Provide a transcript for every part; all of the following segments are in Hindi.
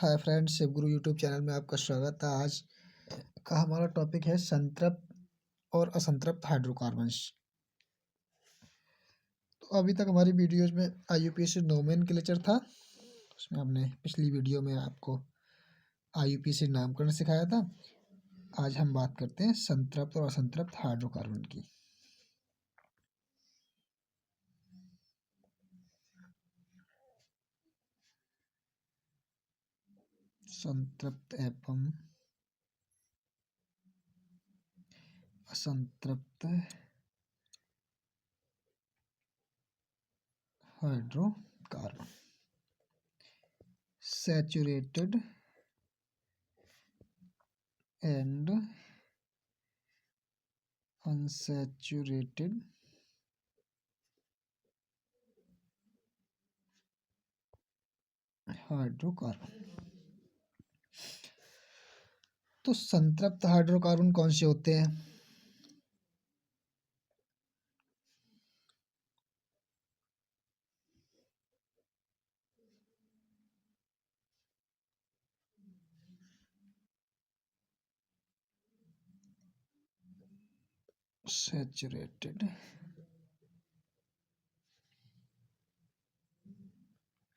हाय फ्रेंड्स, शिवगुरु यूट्यूब चैनल में आपका स्वागत है। आज का हमारा टॉपिक है संतृप्त और असंतृप्त हाइड्रोकार्बन्स। तो अभी तक हमारी वीडियोज में आईयूपीएसी नोमेनक्लेचर था। उसमें हमने पिछली वीडियो में आपको आईयूपीएसी नामकरण सिखाया था। आज हम बात करते हैं संतृप्त और असंतृप्त हाइड्रोकार्बन की। संतृप्त एवं असंतृप्त hydrocarbon. Saturated and unsaturated hydrocarbon. तो संतृप्त हाइड्रोकार्बन कौन से होते हैं? Saturated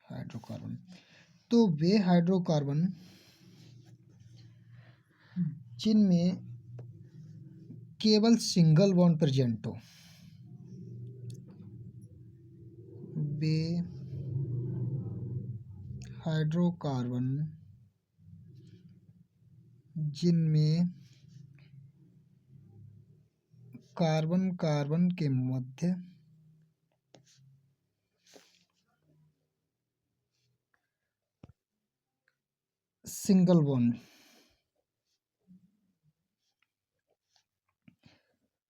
hydrocarbon. तो वे हाइड्रोकार्बन जिनमें केवल सिंगल बॉन्ड प्रेजेंट हो, वे हाइड्रोकार्बन जिनमें कार्बन कार्बन के मध्य सिंगल बॉन्ड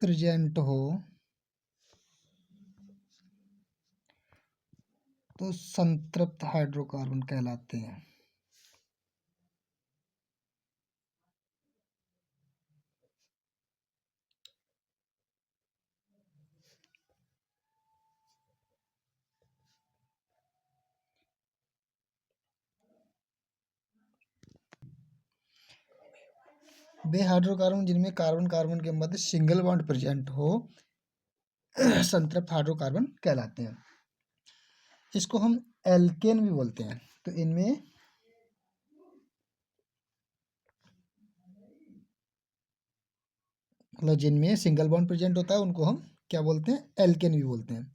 प्रेजेंट हो, तो संतृप्त हाइड्रोकार्बन कहलाते हैं। वे हाइड्रोकार्बन जिनमें कार्बन कार्बन के मध्य सिंगल बॉन्ड प्रेजेंट हो संतृप्त हाइड्रोकार्बन कहलाते हैं। इसको हम एल्केन भी बोलते हैं। तो इनमें मतलब जिनमें सिंगल बॉन्ड प्रेजेंट होता है उनको हम क्या बोलते हैं? एल्केन भी बोलते हैं।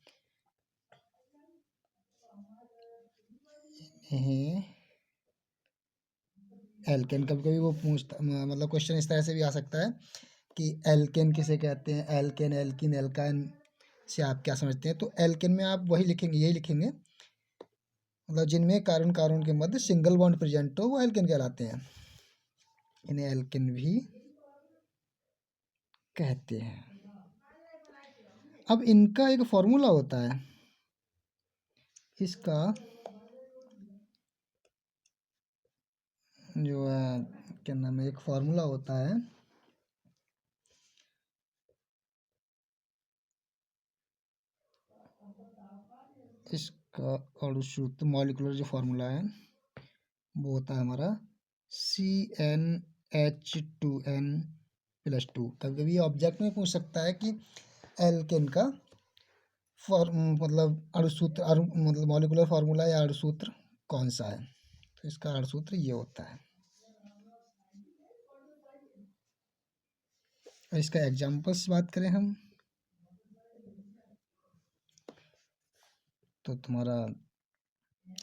एल्केन कभी कभी वो पूछता मतलब क्वेश्चन इस तरह से भी आ सकता है कि एल्केन किसे कहते हैं, एल्केन, एल्किन, एल्काइन से आप क्या समझते हैं? तो एल्केन में आप वही लिखेंगे, यही लिखेंगे, मतलब जिनमें कार्बन कार्बन के मध्य सिंगल बॉन्ड प्रेजेंट हो वो एल्केन कहलाते हैं। इन्हें एल्केन भी कहते हैं। अब इनका एक फॉर्मूला होता है, इसका जो है क्या नाम है, एक फॉर्मूला होता है, इसका अणुसूत्र मॉलिक्यूलर जो फॉर्मूला है वो होता है हमारा CnH2n+2। कभी कभी ऑब्जेक्ट में पूछ सकता है कि एल्केन का मतलब अणुसूत्र मतलब मॉलिक्यूलर फार्मूला या अणुसूत्र कौन सा है? तो इसका अणुसूत्र ये होता है। और इसका एग्जाम्पल्स बात करें हम, तो तुम्हारा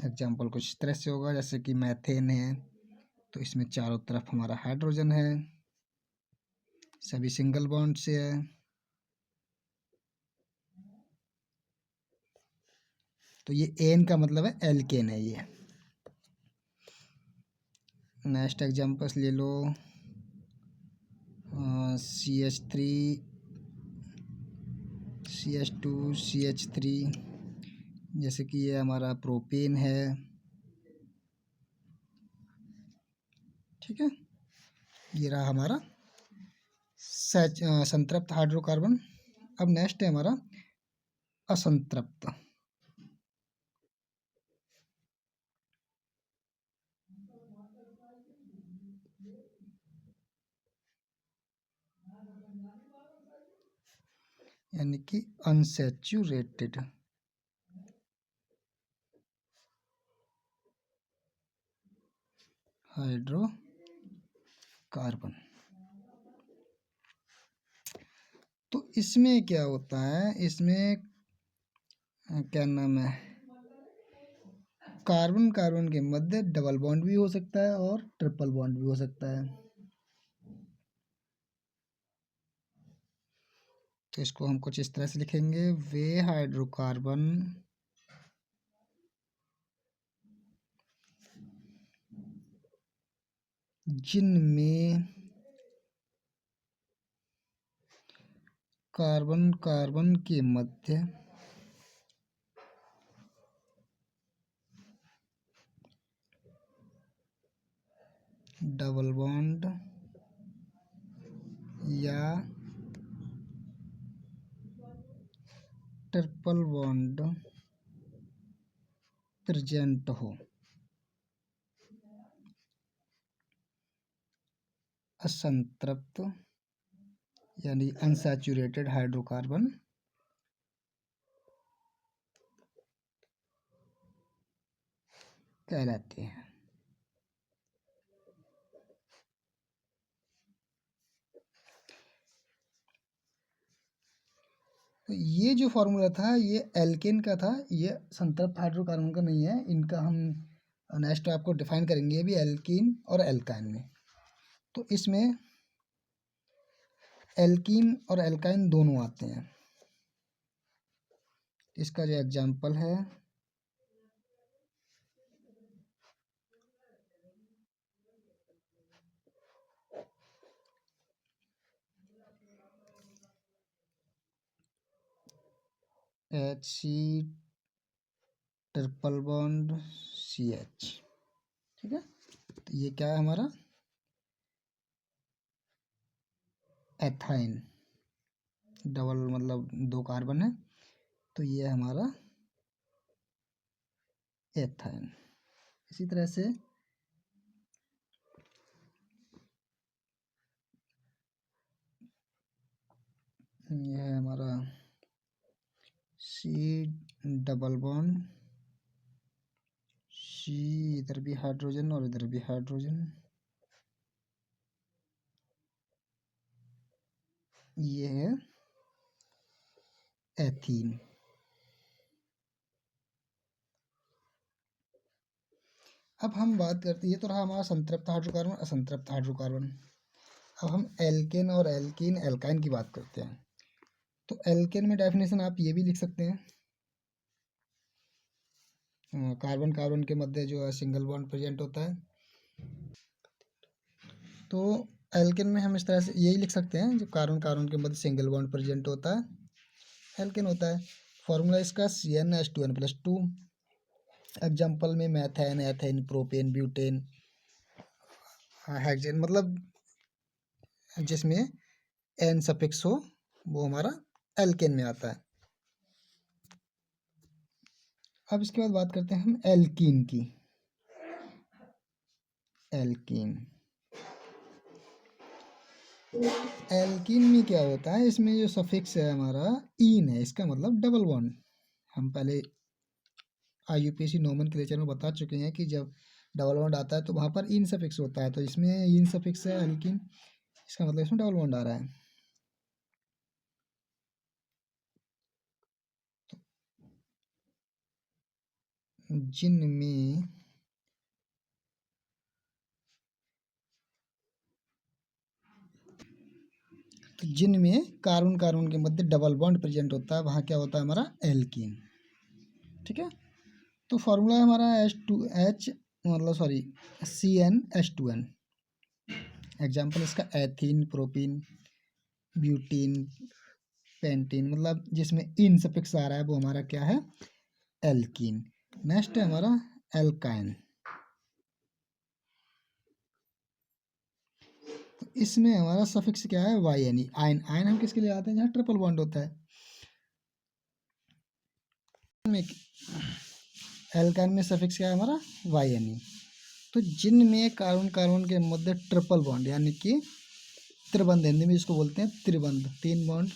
एग्जाम्पल कुछ इस तरह से होगा, जैसे कि मैथेन है, तो इसमें चारों तरफ हमारा हाइड्रोजन है, सभी सिंगल बॉन्ड से है। तो ये एन का मतलब है एल्केन है ये। नेक्स्ट एग्जाम्पल्स ले लो, CH3, CH2, CH3, जैसे कि ये हमारा प्रोपेन है। ठीक है, ये रहा हमारा संतृप्त हाइड्रोकार्बन। अब नेक्स्ट है हमारा असंतृप्त। यानी कि अनसैचुरेटेड हाइड्रोकार्बन। तो इसमें क्या होता है, इसमें क्या नाम है, कार्बन कार्बन के मध्य डबल बॉन्ड भी हो सकता है और ट्रिपल बॉन्ड भी हो सकता है। तो इसको हम कुछ इस तरह से लिखेंगे, वे हाइड्रोकार्बन जिनमें कार्बन कार्बन के मध्य डबल बॉन्ड या ट्रिपल बॉन्ड प्रेजेंट हो, असंतृप्त यानी अनसैचुरेटेड हाइड्रोकार्बन कहलाते हैं। तो ये जो फॉर्मूला था ये एल्केन का था, ये संतृप्त हाइड्रोकार्बन का नहीं है। इनका हम नेक्स्ट आपको डिफाइन करेंगे भी एल्कीन और एल्काइन में। तो इसमें एल्कीन और एल्काइन दोनों आते हैं। इसका जो एग्जाम्पल है HC ट्रिपल बॉन्ड CH, ठीक है। तो ये क्या है हमारा एथाइन, डबल मतलब दो कार्बन है, तो ये हमारा एथाइन। इसी तरह से ये है हमारा C डबल बॉन्ड C, इधर भी हाइड्रोजन और इधर भी हाइड्रोजन, ये है एथीन। अब हम बात करते, ये तो रहा हमारा संतृप्त हाइड्रोकार्बन असंतृप्त हाइड्रोकार्बन। अब हम एल्केन और एल्कीन एल्काइन की बात करते हैं। तो एल्केन में डेफिनेशन आप ये भी लिख सकते हैं, कार्बन कार्बन के मध्य जो है सिंगल बॉन्ड प्रेजेंट होता है। तो एल्केन में हम इस तरह से यही लिख सकते हैं, जो कार्बन कार्बन के मध्य सिंगल बॉन्ड प्रेजेंट होता है एल्केन होता है। फॉर्मूला इसका CnH2n+2। एग्जाम्पल में methane, ethane, propane, butane, hexane, मतलब जिसमें एन सफिक्स हो वो हमारा एल्केन में आता है। अब इसके बाद बात करते हैं हम एल्कीन की। एल्कीन, एल्कीन में क्या होता है, इसमें जो सफिक्स है हमारा ईन है, इसका मतलब डबल बॉन्ड। हम पहले IUPAC नोमेनक्लेचर में बता चुके हैं कि जब डबल बॉन्ड आता है तो वहाँ पर इन सफिक्स होता है, तो इसमें इन सफिक्स है एल्कीन, इसका मतलब इसमें डबल बॉन्ड आ रहा है। जिनमें जिनमें कार्बन कार्बन के मध्य डबल बॉन्ड प्रेजेंट होता है वहाँ क्या होता है हमारा एल्कीन, ठीक है। तो फॉर्मूला है हमारा H2H मतलब सॉरी CnH2n। एग्जाम्पल इसका एथीन, प्रोपीन, ब्यूटीन, पेंटीन, मतलब जिसमें इन सफिक्स आ रहा है वो हमारा क्या है एल्कीन। नेक्स्ट है हमारा एल्काइन। तो इसमें हमारा सफिक्स क्या है YN। आयन, आयन हम किसके लिए आते हैं, जहाँ ट्रिपल बॉन्ड होता है। एल्काइन में सफिक्स क्या है हमारा YN। तो जिनमें कार्बन कार्बन के मध्य ट्रिपल बॉन्ड यानी कि त्रिबंध, हिंदी में इसको बोलते हैं त्रिबंध, तीन बॉन्ड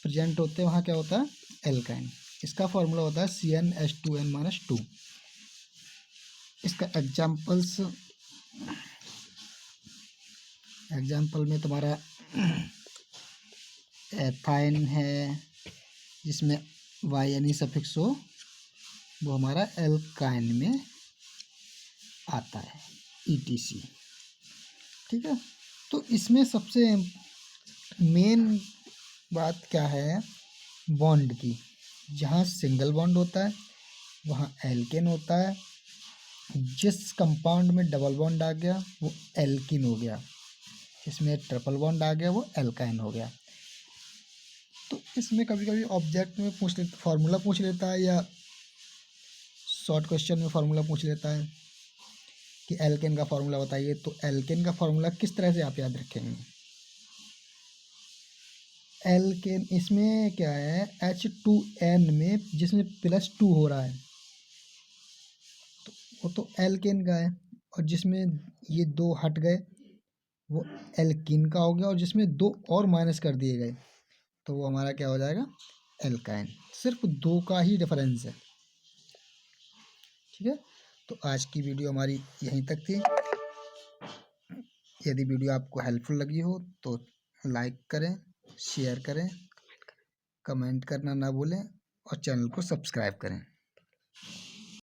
प्रेजेंट होते हैं वहाँ क्या होता है एल्काइन। इसका फॉर्मूला होता है CnH2n-2। इसका एग्जाम्पल में तुम्हारा एथाइन है जिसमें YNE सफिक्स हो, वो हमारा एल्काइन में आता है ETC। ठीक है, तो इसमें सबसे मेन बात क्या है बॉन्ड की। जहाँ सिंगल बॉन्ड होता है वहाँ एल्केन होता है, जिस कंपाउंड में डबल बॉन्ड आ गया वो एल्किन हो गया, जिसमें ट्रिपल बॉन्ड आ गया वो एल्काइन हो गया। तो इसमें कभी कभी ऑब्जेक्ट में फार्मूला पूछ लेता है, या शॉर्ट क्वेश्चन में फार्मूला पूछ लेता है कि एल्केन का फार्मूला बताइए। तो एल्केन का फार्मूला किस तरह से आप याद रखेंगे। एल्केन इसमें क्या है H2n में जिसमें +2 हो रहा है तो वो तो एल्केन का है, और जिसमें ये 2 हट गए वो एल्कीन का हो गया, और जिसमें 2 और माइनस कर दिए गए तो वो हमारा क्या हो जाएगा एल्काइन। सिर्फ 2 का ही डिफरेंस है। ठीक है, तो आज की वीडियो हमारी यहीं तक थी। यदि वीडियो आपको हेल्पफुल लगी हो तो लाइक करें, शेयर करें, कमेंट करना ना भूलें और चैनल को सब्सक्राइब करें।